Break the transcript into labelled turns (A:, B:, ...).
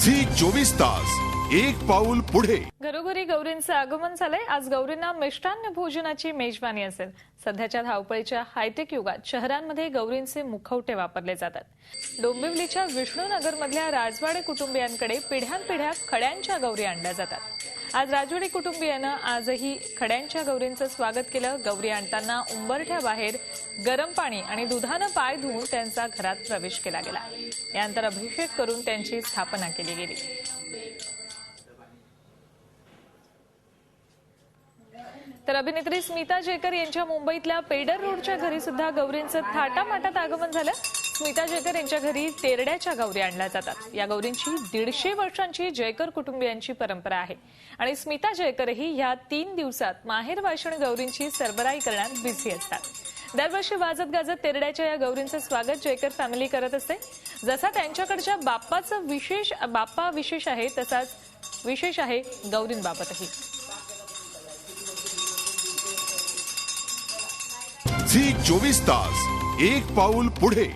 A: Zee 24 तास एक पाऊल पुढे।
B: घरोघरी गौरींचं आगमन झालंय। आज गौरींना मिष्टान्न भोजनाची मेजवानी असेल। सध्याच्या धावपळीच्या हायटेक युगात शहरांमध्ये गौरींचे मुखवटे वापरले जातात। डोंबिवलीच्या विष्णुनगरमधल्या राजवाडे कुटुंबियांकडे पिढ्यानपिढ्या खड्यांच्या गौरी आणल्या जातात। आज राजवाडे कुटुंबियानं आजही खड्यांच्या गौरींचं स्वागत केलं। गौरी आणताना उंबरठ्याबाहेर गरम पाणी आणि दुधानं पाय धुवून त्यांचा घरात प्रवेश केला गेला। यानंतर अभिषेक करून त्यांची स्थापना केली गेली। तर अभिनेत्री स्मिता जयकर यांच्या मुंबईतल्या पेडर रोडच्या घरी सुद्धा गौरींचं थाटामाटात आगमन झालं। स्मिता जयकर यांच्या घरी तेरड्याच्या गौरी आणल्या जातात। या गौरींची 150 वर्षांची जयकर कुटुंबियांची परंपरा आहे आणि स्मिता जयकरही या 3 दिवसात माहेर वाशिणी गौरींची सरबराई करण्यात बिझी असतात। दरवर्षी वाजत गाजत तेरड्याच्या या गौरींचं स्वागत जयकर फॅमिली करत असते। जसा त्यांच्याकडच्या बाप्पा विशेष आहे तसाच विशेष आहे गौरींबाबतही।
A: झी 24 तास एक पाऊल पुढे।